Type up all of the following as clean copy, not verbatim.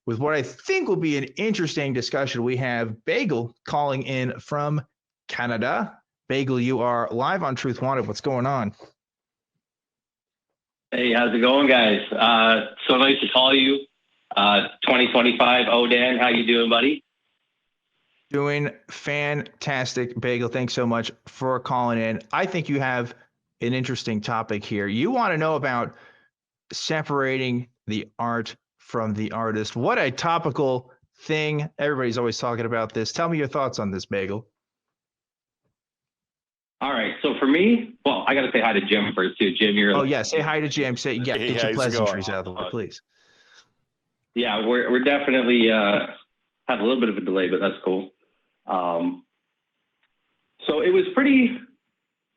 with what I think will be an interesting discussion. We have Bagel calling in from Canada. Bagel, you are live on Truth Wanted. What's going on? Hey, how's it going, guys? So nice to call you. 2025. Oh, Dan, how you doing, buddy? Doing fantastic, Bagel. Thanks so much for calling in. I think you have an interesting topic here. You want to know about separating the art from the artist. What a topical thing. Everybody's always talking about this. Tell me your thoughts on this, Bagel. All right. So for me, well, I got to say hi to Jim first, too. Jim, you're... Oh, yeah. Say hi to Jim. Say, yeah, get your pleasantries out of the way, please. Yeah, we're definitely have a little bit of a delay, but that's cool. So it was pretty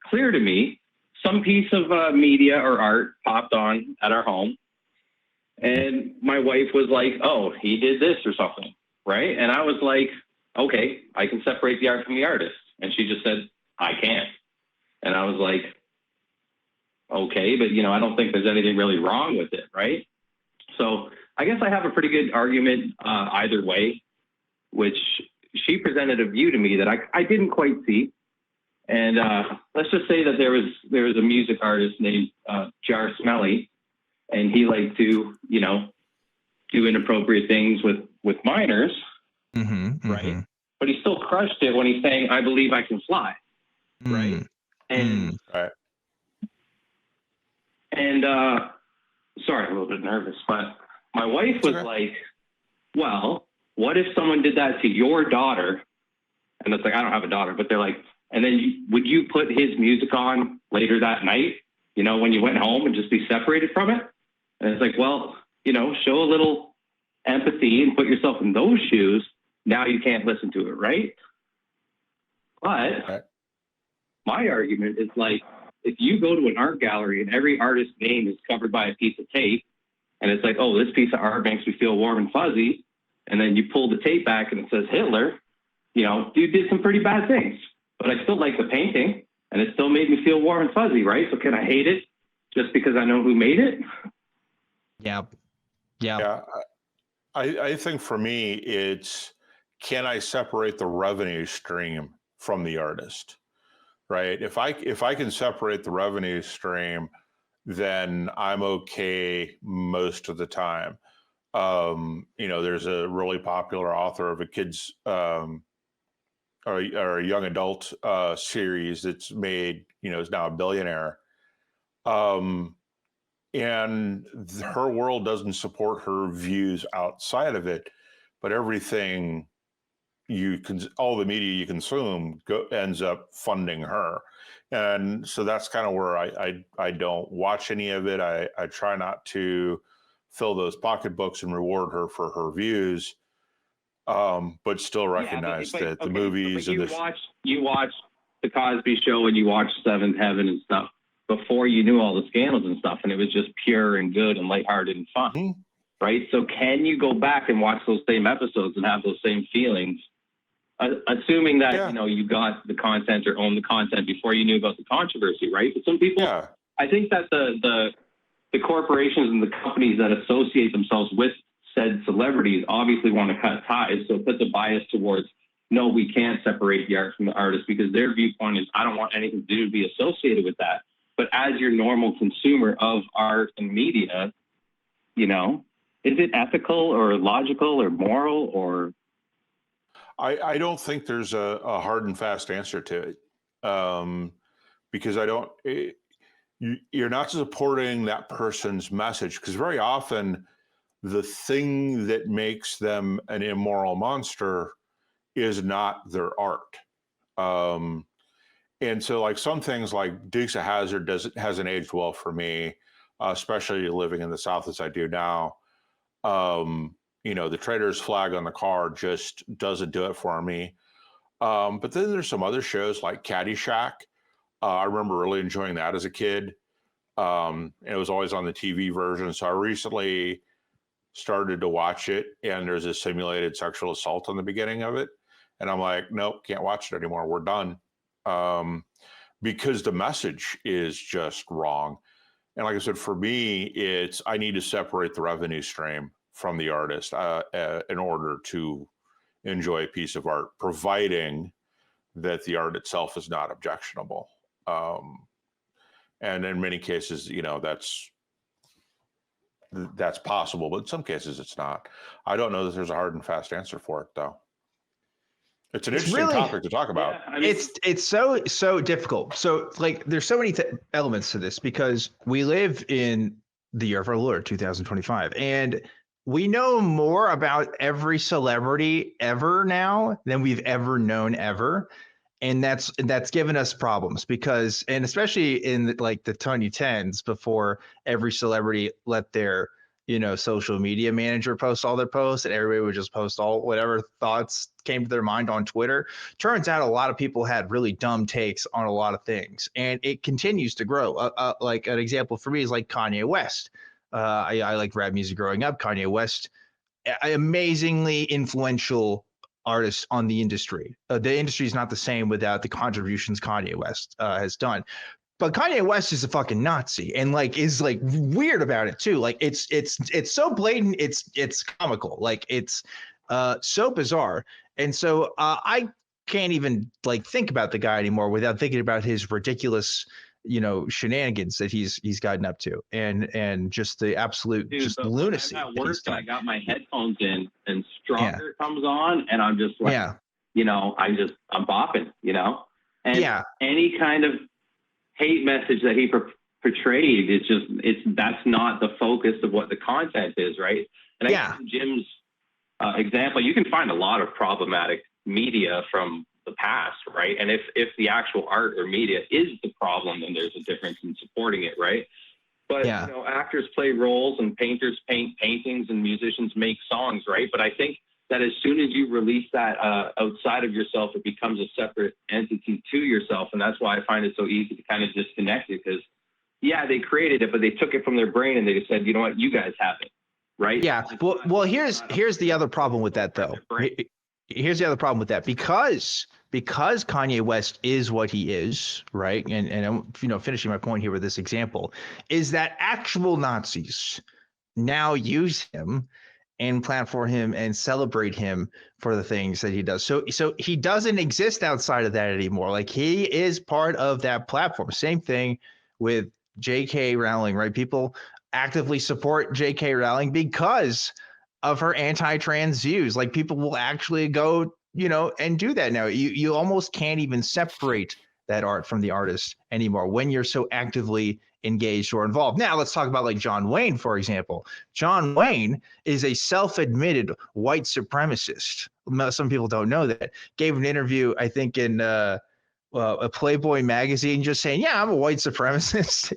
clear to me. Some piece of media or art popped on at our home, and my wife was like, "Oh, he did this or something," right? And I was like, "Okay, I can separate the art from the artist." And she just said, "I can't." And I was like, "Okay, but I don't think there's anything really wrong with it, right?" So I guess I have a pretty good argument either way, which she presented a view to me that I didn't quite see. And let's just say that there was a music artist named Jar Smelly, and he liked to, do inappropriate things with minors, right? But he still crushed it when he's saying, "I believe I can fly," right? And sorry, I'm a little bit nervous, but my wife was like, "Well, what if someone did that to your daughter?" And it's like, I don't have a daughter, but they're like, and then would you put his music on later that night, when you went home, and just be separated from it? And it's like, well, show a little empathy and put yourself in those shoes. Now you can't listen to it, right? But my argument is like, if you go to an art gallery and every artist's name is covered by a piece of tape, and it's like, oh, this piece of art makes me feel warm and fuzzy, and then you pull the tape back and it says Hitler, dude did some pretty bad things. But I still like the painting, and it still made me feel warm and fuzzy, right? So can I hate it just because I know who made it? Yeah. I think for me, it's, can I separate the revenue stream from the artist, right? If I can separate the revenue stream, then I'm okay most of the time. There's a really popular author of a kid's or a young adult series that's made, is now a billionaire. And her world doesn't support her views outside of it, but everything all the media you consume ends up funding her. And so that's kind of where I don't watch any of it. I try not to fill those pocketbooks and reward her for her views. But still recognize that the movies and you watched the Cosby Show and you watched Seventh Heaven and stuff before you knew all the scandals and stuff, and it was just pure and good and lighthearted and fun, right? So can you go back and watch those same episodes and have those same feelings, assuming that you got the content or owned the content before you knew about the controversy, right? But some people, I think that the corporations and the companies that associate themselves with said celebrities obviously want to cut ties, so it puts a bias towards, no, we can't separate the art from the artist, because their viewpoint is, I don't want anything to do to be associated with that. But as your normal consumer of art and media, is it ethical or logical or moral or? I don't think there's a hard and fast answer to it, because you're not supporting that person's message, because very often the thing that makes them an immoral monster is not their art. And so like some things like Dukes of Hazzard hasn't aged well for me, especially living in the South as I do now. The trader's flag on the car just doesn't do it for me. But then there's some other shows like Caddyshack. I remember really enjoying that as a kid. And it was always on the TV version. So I recently started to watch it, and there's a simulated sexual assault on the beginning of it. And I'm like, nope, can't watch it anymore. We're done. Because the message is just wrong. And like I said, for me, I need to separate the revenue stream from the artist in order to enjoy a piece of art, providing that the art itself is not objectionable. And in many cases, that's possible, but in some cases it's not. I don't know that there's a hard and fast answer for it, though. It's an interesting topic to talk about. Yeah, I mean, it's so difficult. So like, there's so many elements to this because we live in the year of our Lord, 2025, and we know more about every celebrity ever now than we've ever known ever. And that's given us problems because, and especially in like the 2010s, before every celebrity let their social media manager post all their posts and everybody would just post all whatever thoughts came to their mind on Twitter. Turns out a lot of people had really dumb takes on a lot of things, and it continues to grow. Like an example for me is like Kanye West. I liked rap music growing up. Kanye West, amazingly influential artist on the industry. The industry is not the same without the contributions Kanye West has done. But Kanye West is a fucking Nazi and like is like weird about it too. Like it's so blatant, it's comical. Like it's so bizarre. And so I can't even like think about the guy anymore without thinking about his ridiculous shenanigans that he's gotten up to and just the absolute just lunacy. I'm at work and I got my headphones in and Stronger comes on and I'm just like, I'm bopping, and any kind of hate message that he portrayed is that's not the focus of what the content is, right? And I guess in Jim's example, you can find a lot of problematic media from the past, right? And if the actual art or media is the problem, then there's a difference in supporting it, right? But actors play roles and painters paint paintings and musicians make songs, right? But I think that as soon as you release that outside of yourself, it becomes a separate entity to yourself. And that's why I find it so easy to kind of disconnect it because, they created it, but they took it from their brain and they just said, you know what, you guys have it, right? Yeah. Well, here's the other problem with that, though. Here's the other problem with that because Kanye West is what he is, right? And I'm finishing my point here with this example is that actual Nazis now use him and plan for him and celebrate him for the things that he does. So he doesn't exist outside of that anymore. Like he is part of that platform. Same thing with J.K. Rowling, right? People actively support J.K. Rowling because of her anti-trans views. Like people will actually go, and do that now. You almost can't even separate that art from the artist anymore when you're so actively engaged or involved. Now let's talk about like John Wayne, for example. John Wayne is a self-admitted white supremacist. Some people don't know that. Gave an interview, I think, in a Playboy magazine, just saying, I'm a white supremacist,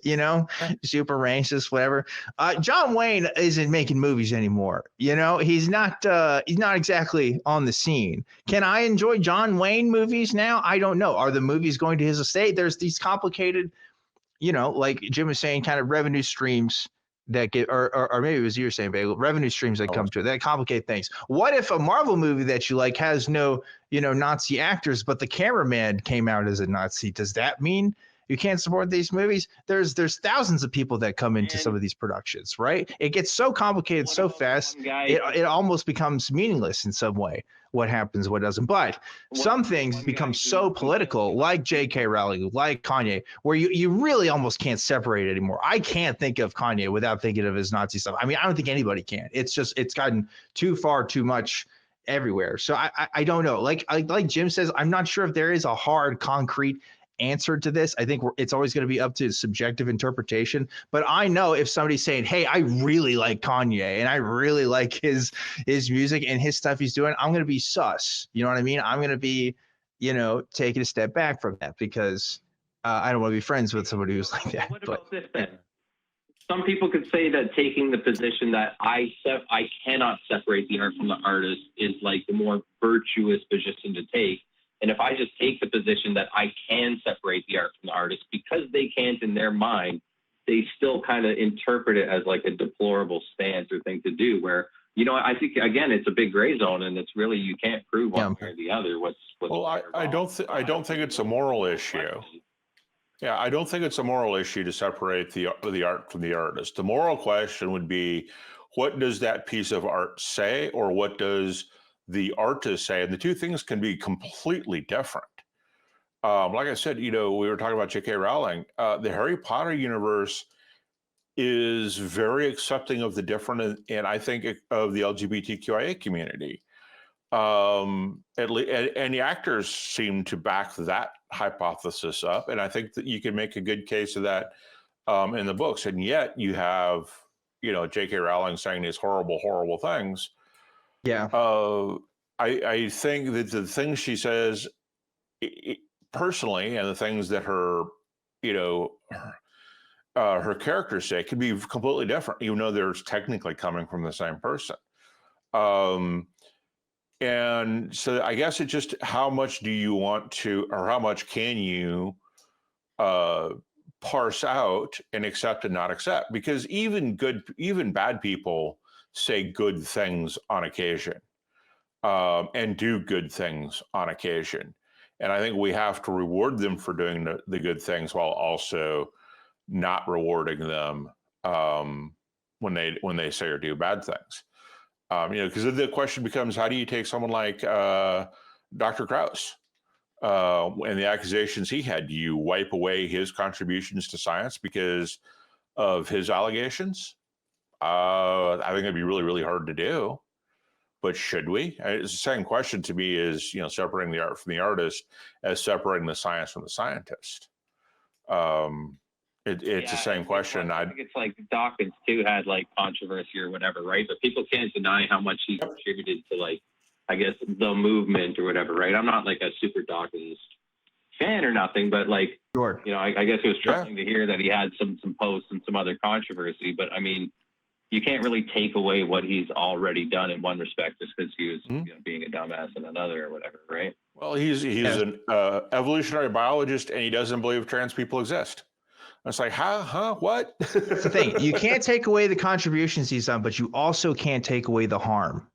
super racist, whatever. John Wayne isn't making movies anymore. He's not exactly on the scene. Can I enjoy John Wayne movies now? I don't know. Are the movies going to his estate? There's these complicated, like Jim was saying, kind of revenue streams that get, or maybe it was you were saying, Bagel, revenue streams that come to it that complicate things. What if a Marvel movie that you like has no, Nazi actors, but the cameraman came out as a Nazi? Does that mean you can't support these movies? There's thousands of people that come into some of these productions, right? It gets so complicated so fast, it almost becomes meaningless in some way. What happens, what doesn't. But some things become so political, like J.K. Rowling, like Kanye, where you really almost can't separate it anymore. I can't think of Kanye without thinking of his Nazi stuff. I mean, I don't think anybody can. It's gotten too far, too much everywhere. So I don't know. Like Jim says, I'm not sure if there is a hard, concrete answer to this. I think it's always going to be up to subjective interpretation. But I know if somebody's saying, hey, I really like Kanye and I really like his music and his stuff he's doing, I'm going to be sus. You know what I mean? I'm going to be, taking a step back from that because I don't want to be friends with somebody who's like that. What about this then? Some people could say that taking the position that I cannot separate the art from the artist is like the more virtuous position to take. And if I just take the position that I can separate the art from the artist because they can't in their mind, they still kind of interpret it as like a deplorable stance or thing to do where, I think, again, it's a big gray zone and it's really, you can't prove one way or the other. I don't think it's a moral issue. Yeah, I don't think it's a moral issue to separate the art from the artist. The moral question would be, what does that piece of art say, or what does the artist say? And the two things can be completely different. Like I said, we were talking about J.K. Rowling. The Harry Potter universe is very accepting of the different, and I think of the LGBTQIA community. And the actors seem to back that hypothesis up, and I think that you can make a good case of that in the books. And yet you have, J.K. Rowling saying these horrible, horrible things. Yeah. I think that the things she says personally, and the things that her characters say, could be completely different, even though they're technically coming from the same person. And so I guess it's just how much do you want to, or how much can you parse out and accept and not accept? Because even bad people say good things on occasion, and do good things on occasion. And I think we have to reward them for doing the good things, while also not rewarding them when they say or do bad things. Because the question becomes, how do you take someone like Dr. Krauss and the accusations he had? Do you wipe away his contributions to science because of his allegations? I think it'd be really, really hard to do. But should we? It's the same question to me as, separating the art from the artist, as separating the science from the scientist. It's the same question. I think it's like Dawkins too had like controversy or whatever, right? But people can't deny how much he contributed to, like, I guess, the movement or whatever, right? I'm not like a super Dawkins fan or nothing, but like, Sure. I guess it was troubling to hear that he had some posts and some other controversy. But I mean, you can't really take away what he's already done in one respect just because he was being a dumbass in another or whatever, right? Well, he's an evolutionary biologist, and he doesn't believe trans people exist. It's like, what? That's the thing. You can't take away the contributions he's done, but you also can't take away the harm,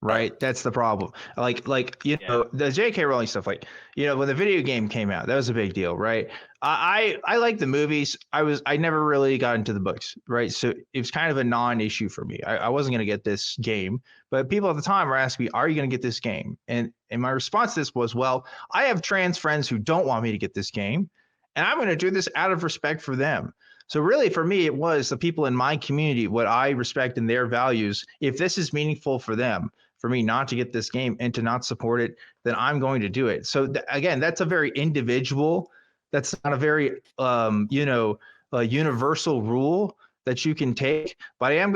right? That's the problem. Like the J.K. Rowling stuff, like, when the video game came out, that was a big deal, right? I like the movies. I never really got into the books, right? So it was kind of a non-issue for me. I wasn't going to get this game, but people at the time were asking me, are you going to get this game? And my response to this was, well, I have trans friends who don't want me to get this game, and I'm going to do this out of respect for them. So really, for me, it was the people in my community, what I respect in their values. If this is meaningful for them, for me not to get this game and to not support it, then I'm going to do it. So again, that's a very individual, that's not a very, universal rule that you can take, but I am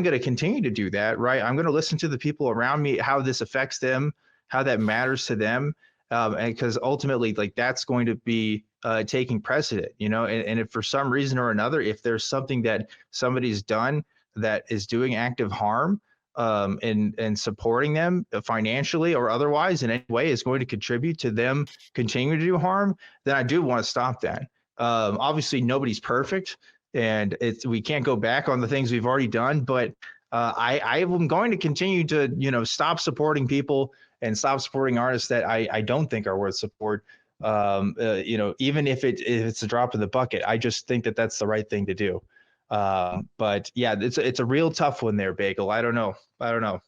going to continue to do that, right? I'm going to listen to the people around me, how this affects them, how that matters to them. And because ultimately, like, that's going to be taking precedent, and if for some reason or another, if there's something that somebody's done that is doing active harm, and supporting them financially or otherwise in any way is going to contribute to them continuing to do harm, then I do want to stop that. Obviously, nobody's perfect, and we can't go back on the things we've already done, but I am going to continue to, stop supporting people and stop supporting artists that I don't think are worth support. Even if it's a drop in the bucket, I just think that that's the right thing to do. But yeah, it's a real tough one there, Bagel. I don't know.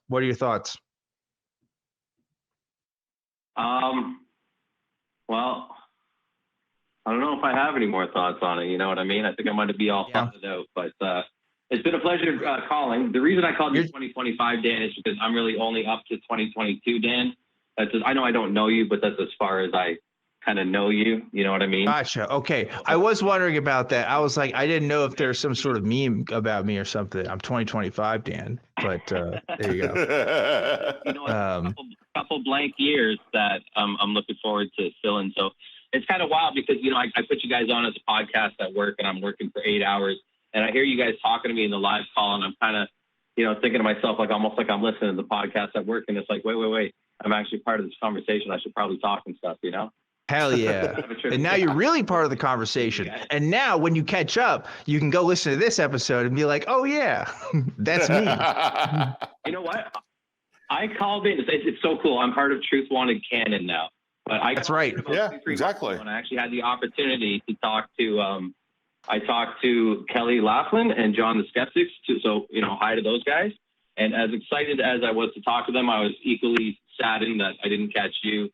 What are your thoughts? Well, I don't know if I have any more thoughts on it. You know what I mean? I think I might be all thought it out, but it's been a pleasure calling. The reason I called you 2025, Dan, is because I'm really only up to 2022, Dan. I know I don't know you, but that's as far as I kind of know you. You know what I mean? Gotcha. Okay. I was wondering about that. I was like, I didn't know if there's some sort of meme about me or something. I'm 2025, Dan, but there you go. A couple blank years that I'm looking forward to filling. So it's kind of wild because, I put you guys on as a podcast at work, and I'm working for 8 hours, and I hear you guys talking to me in the live call, and I'm kind of, thinking to myself, like, almost like I'm listening to the podcast at work, and it's like, wait. I'm actually part of this conversation. I should probably talk and stuff, Hell yeah. And now you're really part of the conversation. And now when you catch up, you can go listen to this episode and be like, oh yeah, that's me. You know what? I called in. It's so cool. I'm part of Truth Wanted Canon now. But that's right. Yeah, exactly. And I actually had the opportunity to talk to I talked to Kelly Laughlin and John the Skeptics, so hi to those guys. And as excited as I was to talk to them, I was equally saddened that I didn't catch you,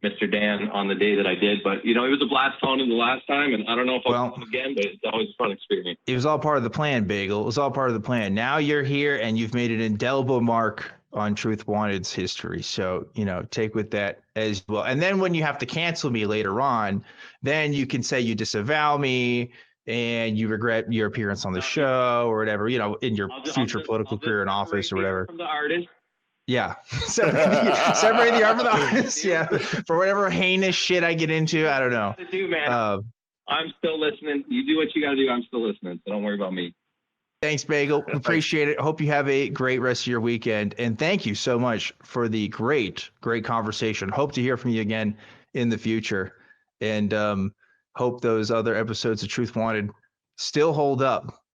Mr. Dan, on the day that I did. But it was a blast calling him the last time, and I don't know if I'll come again, but it's always a fun experience. It was all part of the plan, Bagel. It was all part of the plan. Now you're here, and you've made an indelible mark on Truth Wanted's history. So, take with that as well. And then when you have to cancel me later on, then you can say you disavow me and you regret your appearance on the show or whatever, in your future political career in office or whatever. From the artist. Yeah. Separate the art from the artist. Yeah. For whatever heinous shit I get into. I don't know. I'm still listening. You do what you got to do. I'm still listening. So don't worry about me. Thanks, Bagel. Appreciate it. Hope you have a great rest of your weekend. And thank you so much for the great conversation. Hope to hear from you again in the future. And hope those other episodes of Truth Wanted still hold up